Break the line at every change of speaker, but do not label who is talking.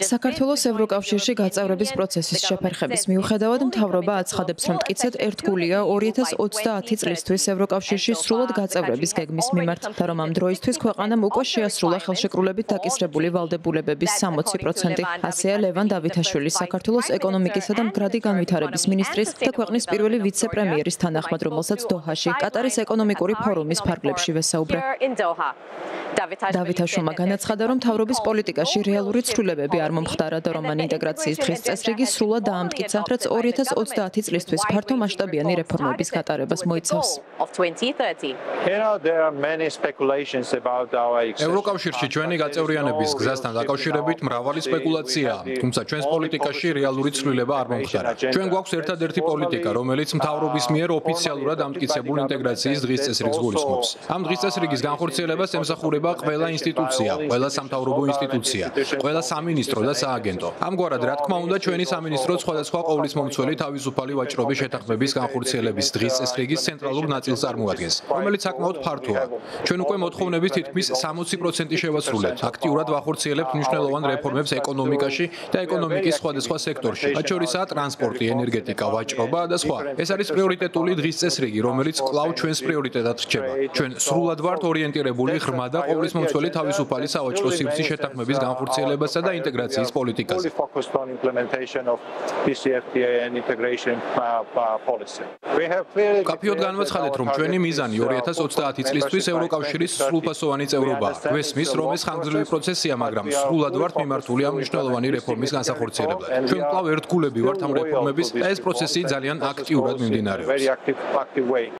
საქართველოს ევროკავშირში გაწევრების პროცესის შეფერხების მიუხედავად მთავრობა აცხადებს, რომ მტკიცედ ერთგულია 2030 წლისთვის ევროკავშირში სრულად გაწევრების გეგმის მიმართ და რომ ამ დროისთვის ქვეყანამ უკვე შეასრულა ხელშეკრულებით დაკისრებული ვალდებულებების 60%. ასეა ლევან დავითაშვილის, საქართველოს ეკონომიკისა და მდგრადი განვითარების მინისტრის და ქვეყნის პირველი ვიცე-პრემიერის თანახმად, რომელსაც დოჰაში, კატარის ეკონომიკური ფორუმის ფარგლებში ვესაუბრა. დავითაშვილმა განაცხადა, რომ მთავრობის პოლიტიკაში რეალური ცვლილებები არ მომხდარა და რომ მან ინტეგრაციის დღის წესრიგი სრულად დაამტკიცა, რაც 2030 წლისთვის ფართო მასშტაბიანი რეფორმების გატარებას მოიცავს.
ევროკავშირში ჩვენი გაწევრიანების გზასთან დაკავშირებით მრავალი სპეკულაციაა, თუმცა ჩვენს პოლიტიკაში რეალური ცვლილება არ მომხდარა. ჩვენ გვაქვს ერთადერთი პოლიტიკა, რომელიც მთავრობის მიერ ოფიციალურად ამტკიცებულ ინტეგრაციის დღის წესრიგს გულისხმობს. ამ დღის წესრიგის განხორციელებას ემსახურება ყველა ინსტიტუცია, ყველა სამთავრობო ინსტიტუცია, ყველა სამინისტრო და სააგენტო. ამგვარად, რა თქმა უნდა, ჩვენი სამინისტრო სხვადასხვა ყოვლისმომცველი თავისუფალი ვაჭრობის შეთანხმების განხორციელების დღის წესრიგის ცენტრალურ ნაწილს წარმოადგენს, რომელიც საკმაოდ ფართოა. ჩვენ უკვე მოთხოვნების თითქმის 60% შევასრულეთ. აქტიურად ვახორციელებთ მნიშვნელოვან რეფორმებს ეკონომიკაში და ეკონომიკის სხვადასხვა სექტორში, მათ შორისაა ტრანსპორტი, ენერგეტიკა, ვაჭრობა და სხვა. ეს არის პრიორიტეტული დღის წესრიგი, რომელიც კვლავ ჩვენს პრიორიტეტად რჩება. ჩვენ სრულად ვართ ორიენტირებული ღრმა და ყოვლისმომცველი თავისუფალი სავაჭრო სივრცის შეთანხმების განხორციელებასა და ინტეგრაციის პოლიტიკაზე. კაფეოდ განვაცხადეთ, რომ ჩვენი მიზანი 2030 წლისთვის ევროკავშირის სრულფასოვანი წევრობაა. გვესმის, რომ ეს ხანგრძლივი პროცესია, მაგრამ სრულად ვართ მიმართული ამ მნიშვნელოვანი რეფორმის განსახორციელებლად. ჩვენ კვლავ ერთგულები ვართ ამ რეფორმების და ეს პროცესი ძალიან აქტიურად მიმდინარეობს.